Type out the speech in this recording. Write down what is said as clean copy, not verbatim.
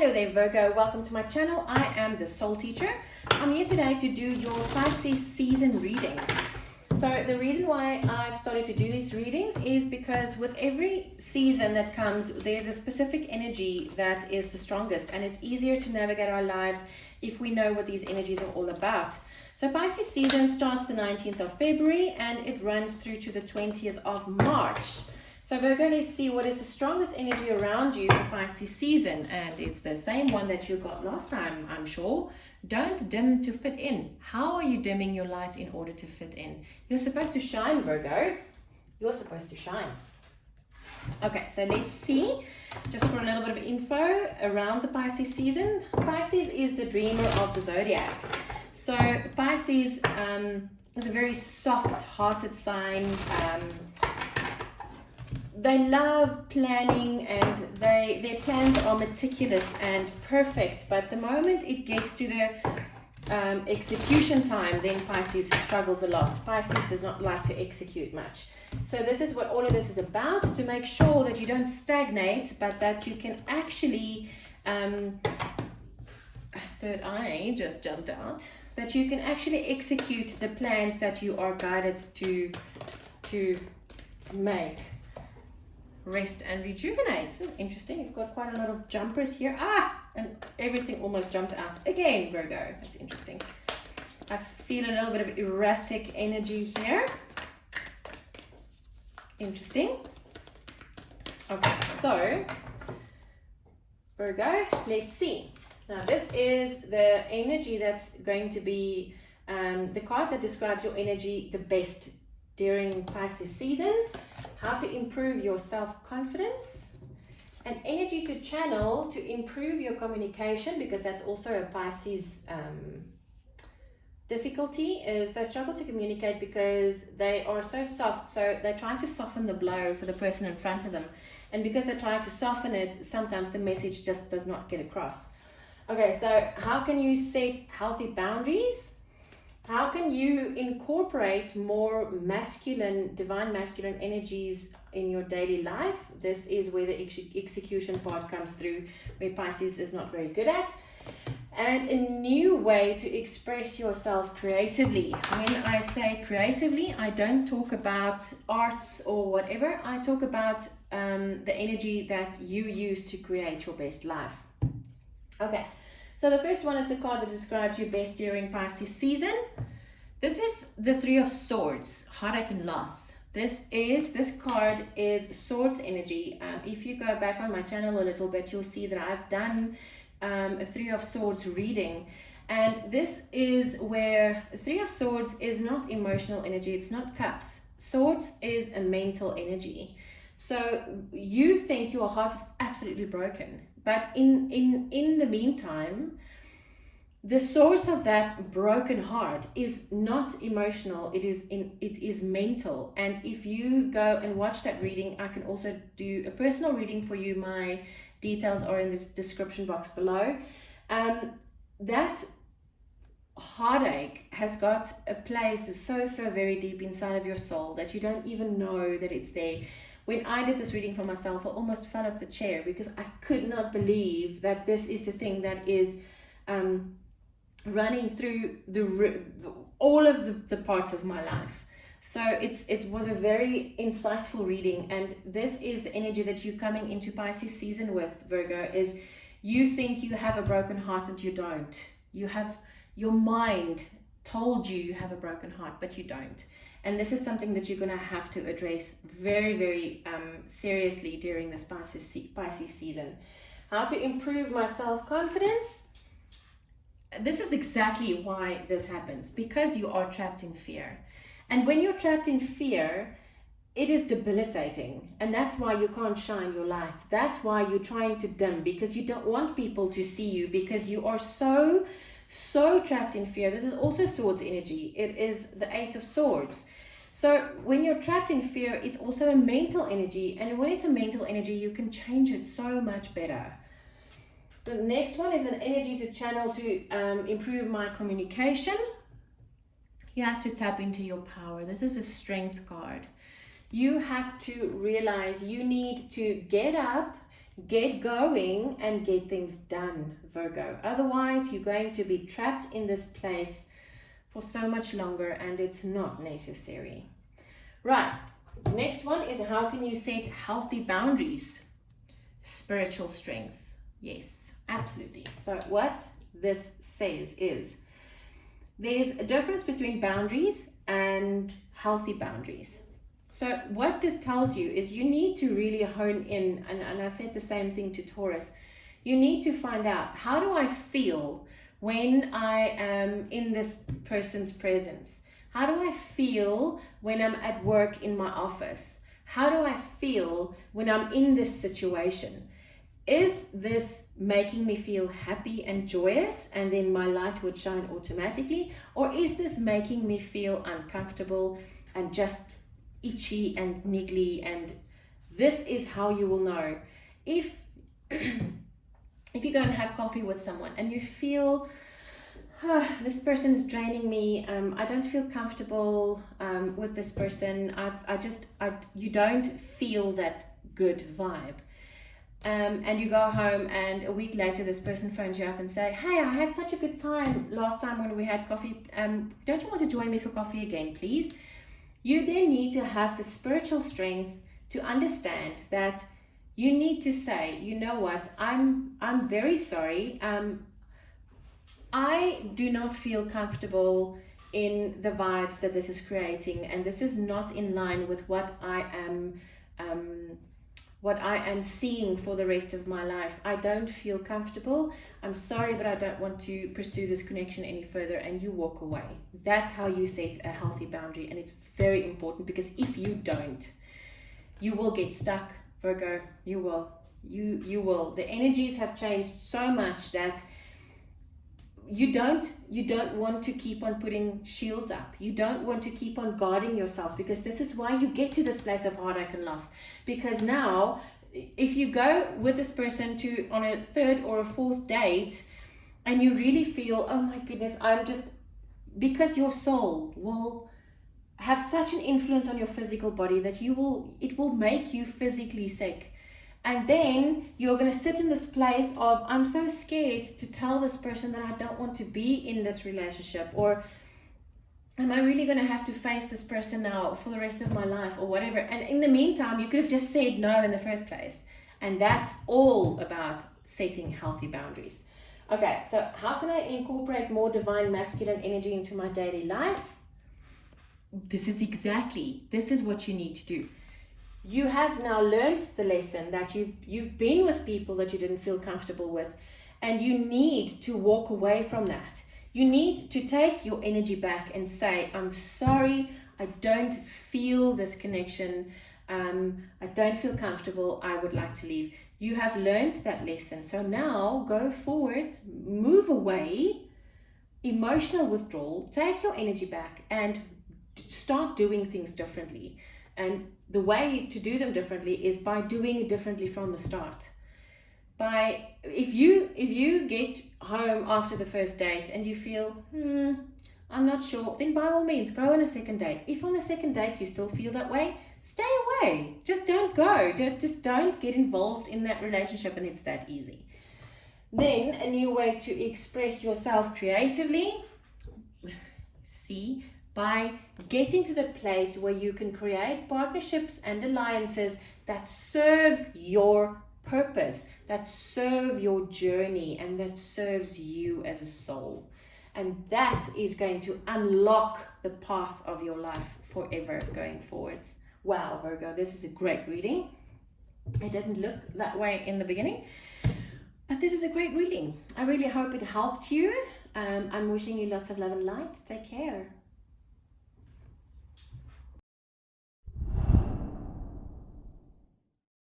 Hello there Virgo, welcome to my channel. I am the Soul Teacher. I'm here today to do your Pisces season reading. So the reason why I've started to do these readings is because with every season that comes, there's a specific energy that is the strongest, and it's easier to navigate our lives if we know what these energies are all about. So Pisces season starts the 19th of February and it runs through to the 20th of March. So Virgo, let's see what is the strongest energy around you for Pisces season. And it's the same one that you got last time, I'm sure. Don't dim to fit in. How are you dimming your light in order to fit in? You're supposed to shine, Virgo. You're supposed to shine. Okay, so let's see, just for a little bit of info around the Pisces season. Pisces is the dreamer of the zodiac. So Pisces is a very soft-hearted sign. They love planning and their plans are meticulous and perfect, but the moment it gets to the execution time, then Pisces struggles a lot. Pisces does not like to execute much. So this is what all of this is about, to make sure that you don't stagnate, but that you can actually, third eye just jumped out, that you can actually execute the plans that you are guided to make. Rest and rejuvenate. Interesting. You've got quite a lot of jumpers here. And everything almost jumped out again, Virgo. That's interesting. I feel a little bit of erratic energy here. Interesting. Okay, so Virgo, let's see. Now this is the energy that's going to be the card that describes your energy the best during Pisces season. How to improve your self-confidence, an energy to channel to improve your communication, because that's also a Pisces difficulty, is they struggle to communicate because they are so soft. So they try to soften the blow for the person in front of them. And because they try to soften it, sometimes the message just does not get across. Okay, so how can you set healthy boundaries? How can you incorporate more masculine, divine masculine energies in your daily life? This is where the execution part comes through, where Pisces is not very good at. And a new way to express yourself creatively. When I say creatively, I don't talk about arts or whatever. I talk about the energy that you use to create your best life. Okay. So the first one is the card that describes you best during Pisces season. This is the Three of Swords, heartache and loss. This card is swords energy. If you go back on my channel a little bit, you'll see that I've done a Three of Swords reading. And this is where Three of Swords is not emotional energy, it's not cups. Swords is a mental energy. So you think your heart is absolutely broken. But in the meantime, the source of that broken heart is not emotional, it is mental. And if you go and watch that reading, I can also do a personal reading for you. My details are in the description box below. That heartache has got a place so very deep inside of your soul that you don't even know that it's there. When I did this reading for myself, I almost fell off the chair because I could not believe that this is the thing that is running through all of the parts of my life. So it was a very insightful reading, and this is the energy that you're coming into Pisces season with, Virgo, is you think you have a broken heart and you don't. You have, your mind told you have a broken heart, but you don't. And this is something that you're going to have to address very seriously during this Pisces season. How to improve my self-confidence? This is exactly why this happens, because you are trapped in fear. And when you're trapped in fear, it is debilitating. And that's why you can't shine your light. That's why you're trying to dim, because you don't want people to see you, because you are so trapped in fear. This is also swords energy. It is the Eight of Swords. So when you're trapped in fear, it's also a mental energy. And when it's a mental energy, you can change it so much better. The next one is an energy to channel to improve my communication. You have to tap into your power. This is a strength card. You have to realize you need to get up, Get going and get things done, Virgo. Otherwise, you're going to be trapped in this place for so much longer, and it's not necessary. Right, next one is how can you set healthy boundaries? Spiritual strength. Yes, absolutely. So what this says is there's a difference between boundaries and healthy boundaries. So what this tells you is you need to really hone in, and I said the same thing to Taurus. You need to find out, how do I feel when I am in this person's presence? How do I feel when I'm at work in my office? How do I feel when I'm in this situation? Is this making me feel happy and joyous, and then my light would shine automatically? Or is this making me feel uncomfortable and just itchy and niggly? And this is how you will know. If you go and have coffee with someone and you feel, this person is draining me, I don't feel comfortable with this person, you don't feel that good vibe. And you go home and a week later this person phones you up and say, hey, I had such a good time last time when we had coffee, don't you want to join me for coffee again, please? You then need to have the spiritual strength to understand that you need to say, you know what, I'm very sorry, I do not feel comfortable in the vibes that this is creating, and this is not in line with what I am seeing for the rest of my life. I don't feel comfortable. I'm sorry, but I don't want to pursue this connection any further, and you walk away. That's how you set a healthy boundary, and it's very important, because if you don't, you will get stuck, Virgo. You will. You will. The energies have changed so much that you don't want to keep on putting shields up. You don't want to keep on guarding yourself, because this is why you get to this place of heartache and loss. Because now, if you go with this person on a third or a fourth date, and you really feel, oh my goodness, because your soul will have such an influence on your physical body that it will make you physically sick. And then you're going to sit in this place of, I'm so scared to tell this person that I don't want to be in this relationship, or am I really going to have to face this person now for the rest of my life, or whatever. And in the meantime, you could have just said no in the first place. And that's all about setting healthy boundaries. Okay, so how can I incorporate more divine masculine energy into my daily life? This is what you need to do. You have now learned the lesson that you've been with people that you didn't feel comfortable with, and you need to walk away from that. You need to take your energy back and say, I'm sorry, I don't feel this connection, I don't feel comfortable, I would like to leave. You have learned that lesson. So now go forward, move away, emotional withdrawal, take your energy back and start doing things differently. And the way to do them differently is by doing it differently from the start. If you get home after the first date and you feel, I'm not sure, then by all means go on a second date. If on the second date you still feel that way, stay away. Just don't go. Just don't get involved in that relationship, and it's that easy. Then a new way to express yourself creatively, by getting to the place where you can create partnerships and alliances that serve your purpose, that serve your journey, and that serves you as a soul. And that is going to unlock the path of your life forever going forwards. Wow, Virgo, this is a great reading. It didn't look that way in the beginning, but this is a great reading. I really hope it helped you. I'm wishing you lots of love and light. Take care.